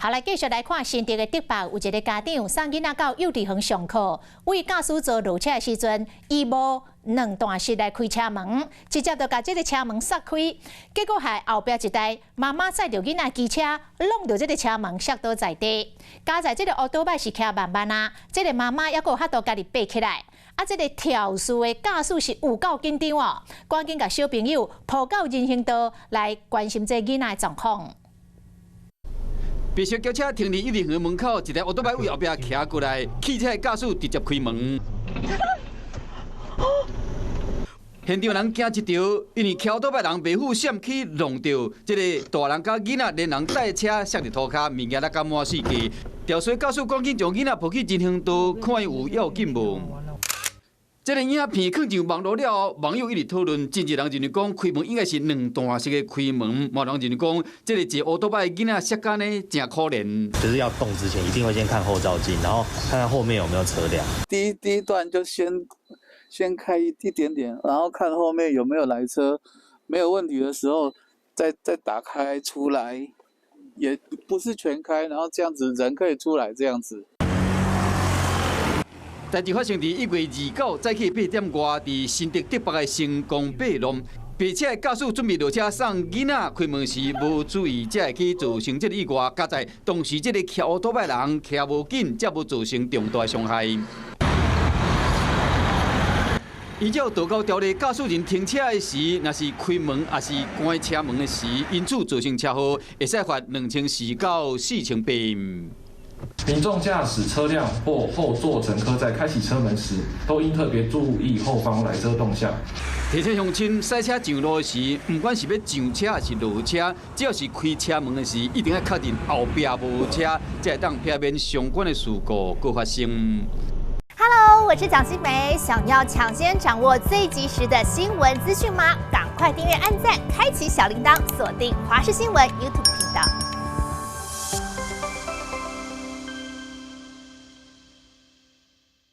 后来继续来看新竹的竹北，有一个家长送囡仔到幼稚园上课，为驾驶座落车的时阵，伊无两段式来开车门，直接就把这个车门摔开，结果害后壁一台妈妈载着囡仔机车，弄到这个车门摔倒在地。加在这个乌多摆是骑慢慢啊，这个妈妈还佫有法度家己爬起来。啊，这个跳树的驾驶是有够紧张哦，赶紧甲小朋友抱到人行道来关心这囡仔的状况。 白色轿车停伫幼稚园门口，一台乌多摆为后壁骑过来，汽车驾驶直接开门。现场人惊一条，因为骑乌多摆人袂负闪起，弄到这个大人甲囡仔连人带车摔伫涂骹，物件咧甲满世界。调水驾驶赶紧将囡仔抱去人行道，看有要紧无。 这个影片放上网络了后，网友一直讨论，真侪人认为讲开门应该是两段式的开门，某人认为讲这个坐乌多摆的囡仔摔跤呢，真可怜。就是要动之前，一定会先看后照镜，然后看看后面有没有车辆。第一段就先开一点点，然后看后面有没有来车，没有问题的时候再打开出来，也不是全开，然后这样子人可以出来这样子。 代志发生伫1月29早起8点外，伫新竹竹北的成功北路，白车驾驶准备落车送囡仔开门时，无注意，才会去造成这个意外。加在当时这个骑乌多摆人骑无紧，才无造成重大伤害。依照道交条例，驾驶人停车的时，若是开门还是关车门的时，因此造成车祸，会使罚2004到4000元。 民众驾驶车辆或后座乘客在开启车门时，都应特别注意后方来车动向。提醒乡亲，驶车上路时，不管是要上车还是落车，只要是开车门的时，一定要确认后壁无车，才会当避免相关的事故搁发生。Hello， 我是蒋欣梅。想要抢先掌握最及时的新闻资讯吗？赶快订阅、按赞、开启小铃铛，锁定华视新闻 YouTube 频道。